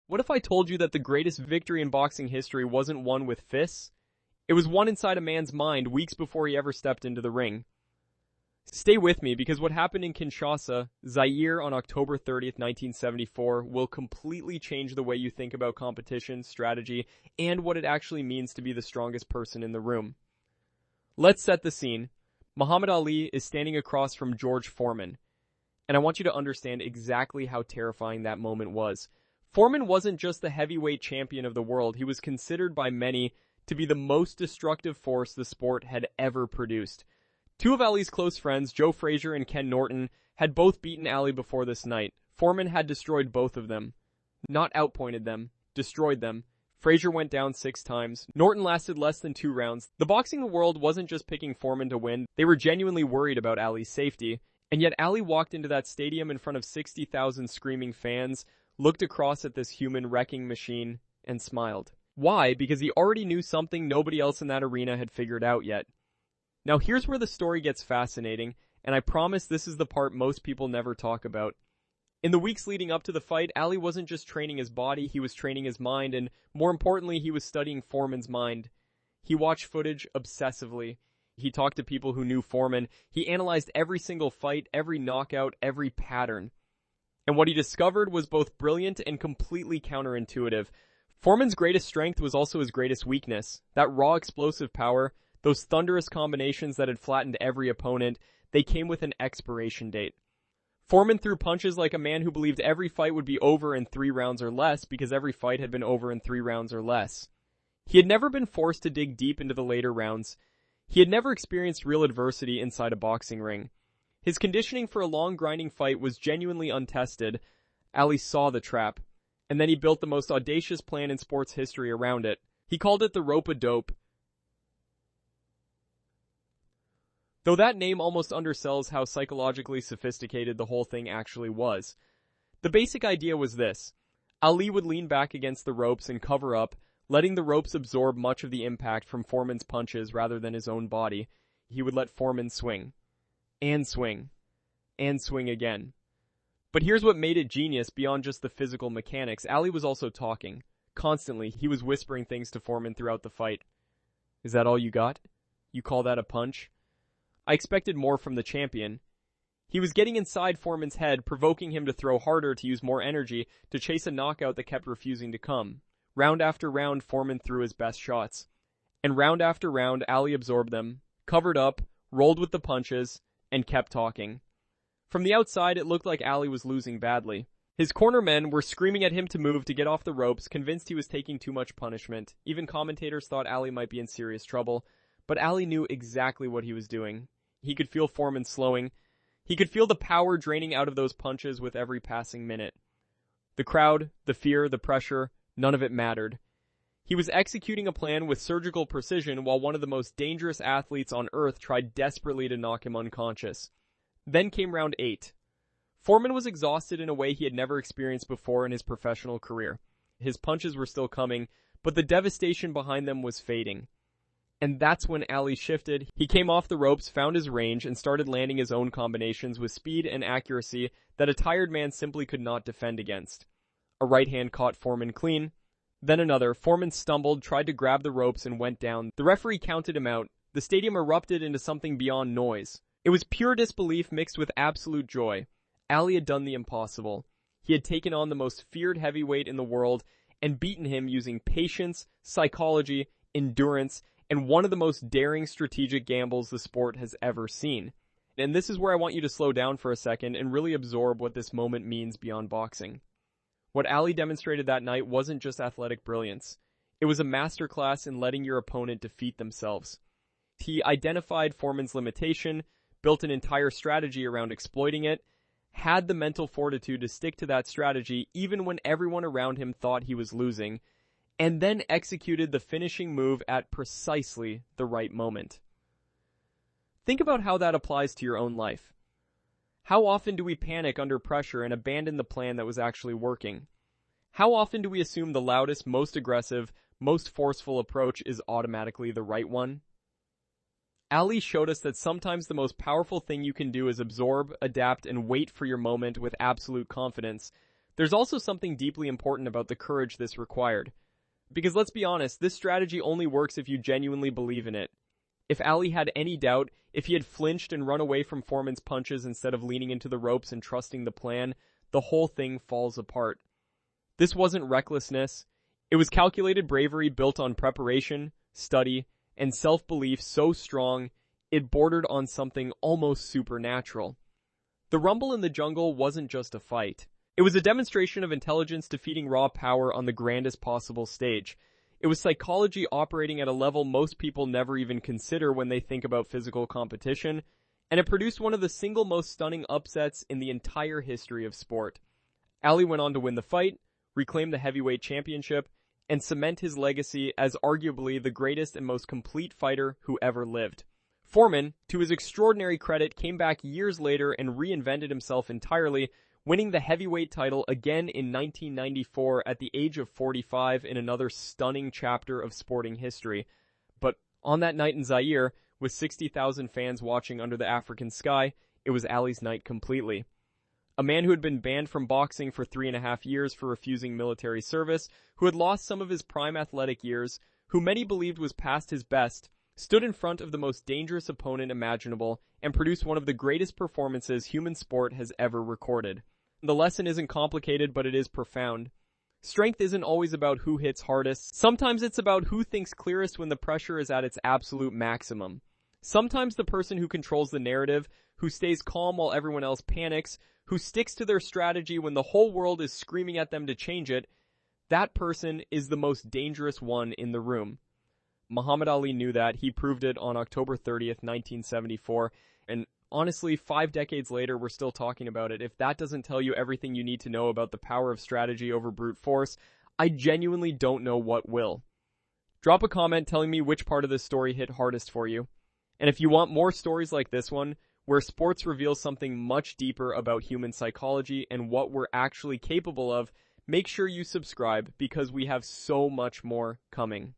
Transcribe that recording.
What if I told you that the greatest victory in boxing history wasn't won with fists? It was won inside a man's mind weeks before he ever stepped into the ring. Stay with me, because what happened in Kinshasa, Zaire on October 30th, 1974 will completely change the way you think about competition, strategy, and what it actually means to be the strongest person in the room. Let's set the scene. Muhammad Ali is standing across from George Foreman, and I want you to understand exactly how terrifying that moment was. Foreman wasn't just the heavyweight champion of the world, he was considered by many to be the most destructive force the sport had ever produced. Two of Ali's close friends, Joe Frazier and Ken Norton, had both beaten Ali before this night. Foreman had destroyed both of them. Not outpointed them, destroyed them. Frazier went down 6 times. Norton lasted less than 2 rounds. The boxing world wasn't just picking Foreman to win, they were genuinely worried about Ali's safety. And yet Ali walked into that stadium in front of 60,000 screaming fans, looked across at this human wrecking machine, and smiled. Why? Because he already knew something nobody else in that arena had figured out yet. Now here's where the story gets fascinating, and I promise this is the part most people never talk about. In the weeks leading up to the fight, Ali wasn't just training his body, he was training his mind, and more importantly, he was studying Foreman's mind. He watched footage obsessively. He talked to people who knew Foreman. He analyzed every single fight, every knockout, every pattern. And what he discovered was both brilliant and completely counterintuitive. Foreman's greatest strength was also his greatest weakness. That raw explosive power, those thunderous combinations that had flattened every opponent, they came with an expiration date. Foreman threw punches like a man who believed every fight would be over in 3 rounds or less because every fight had been over in 3 rounds or less. He had never been forced to dig deep into the later rounds. He had never experienced real adversity inside a boxing ring. His conditioning for a long grinding fight was genuinely untested. Ali saw the trap, and then he built the most audacious plan in sports history around it. He called it the rope-a-dope. Though that name almost undersells how psychologically sophisticated the whole thing actually was. The basic idea was this. Ali would lean back against the ropes and cover up, letting the ropes absorb much of the impact from Foreman's punches rather than his own body. He would let Foreman swing. And swing. And swing again. But here's what made it genius beyond just the physical mechanics. Ali was also talking. Constantly, he was whispering things to Foreman throughout the fight. Is that all you got? You call that a punch? I expected more from the champion. He was getting inside Foreman's head, provoking him to throw harder, to use more energy, to chase a knockout that kept refusing to come. Round after round, Foreman threw his best shots. And round after round, Ali absorbed them, covered up, rolled with the punches, and kept talking. From the outside, it looked like Ali was losing badly. His corner men were screaming at him to move to get off the ropes, convinced he was taking too much punishment. Even commentators thought Ali might be in serious trouble. But Ali knew exactly what he was doing. He could feel Foreman slowing. He could feel the power draining out of those punches with every passing minute. The crowd, the fear, the pressure, none of it mattered. He was executing a plan with surgical precision while one of the most dangerous athletes on earth tried desperately to knock him unconscious. Then came round 8. Foreman was exhausted in a way he had never experienced before in his professional career. His punches were still coming, but the devastation behind them was fading. And that's when Ali shifted. He came off the ropes, found his range, and started landing his own combinations with speed and accuracy that a tired man simply could not defend against. A right hand caught Foreman clean. Then another. Foreman stumbled, tried to grab the ropes, and went down. The referee counted him out. The stadium erupted into something beyond noise. It was pure disbelief mixed with absolute joy. Ali had done the impossible. He had taken on the most feared heavyweight in the world and beaten him using patience, psychology, endurance, and one of the most daring strategic gambles the sport has ever seen. And this is where I want you to slow down for a second and really absorb what this moment means beyond boxing. What Ali demonstrated that night wasn't just athletic brilliance. It was a masterclass in letting your opponent defeat themselves. He identified Foreman's limitation, built an entire strategy around exploiting it, had the mental fortitude to stick to that strategy even when everyone around him thought he was losing, and then executed the finishing move at precisely the right moment. Think about how that applies to your own life. How often do we panic under pressure and abandon the plan that was actually working? How often do we assume the loudest, most aggressive, most forceful approach is automatically the right one? Ali showed us that sometimes the most powerful thing you can do is absorb, adapt, and wait for your moment with absolute confidence. There's also something deeply important about the courage this required. Because let's be honest, this strategy only works if you genuinely believe in it. If Ali had any doubt, if he had flinched and run away from Foreman's punches instead of leaning into the ropes and trusting the plan, the whole thing falls apart. This wasn't recklessness. It was calculated bravery built on preparation, study, and self-belief so strong, it bordered on something almost supernatural. The rumble in the jungle wasn't just a fight. It was a demonstration of intelligence defeating raw power on the grandest possible stage. It was psychology operating at a level most people never even consider when they think about physical competition, and it produced one of the single most stunning upsets in the entire history of sport. Ali went on to win the fight, reclaim the heavyweight championship, and cement his legacy as arguably the greatest and most complete fighter who ever lived. Foreman, to his extraordinary credit, came back years later and reinvented himself entirely, winning the heavyweight title again in 1994 at the age of 45 in another stunning chapter of sporting history. But on that night in Zaire, with 60,000 fans watching under the African sky, it was Ali's night completely. A man who had been banned from boxing for 3.5 years for refusing military service, who had lost some of his prime athletic years, who many believed was past his best, stood in front of the most dangerous opponent imaginable and produced one of the greatest performances human sport has ever recorded. The lesson isn't complicated, but it is profound. Strength isn't always about who hits hardest. Sometimes it's about who thinks clearest when the pressure is at its absolute maximum. Sometimes the person who controls the narrative, who stays calm while everyone else panics, who sticks to their strategy when the whole world is screaming at them to change it, that person is the most dangerous one in the room. Muhammad Ali knew that. He proved it on October 30th, 1974, and honestly, 5 decades later, we're still talking about it. If that doesn't tell you everything you need to know about the power of strategy over brute force, I genuinely don't know what will. Drop a comment telling me which part of this story hit hardest for you. And if you want more stories like this one, where sports reveal something much deeper about human psychology and what we're actually capable of, make sure you subscribe because we have so much more coming.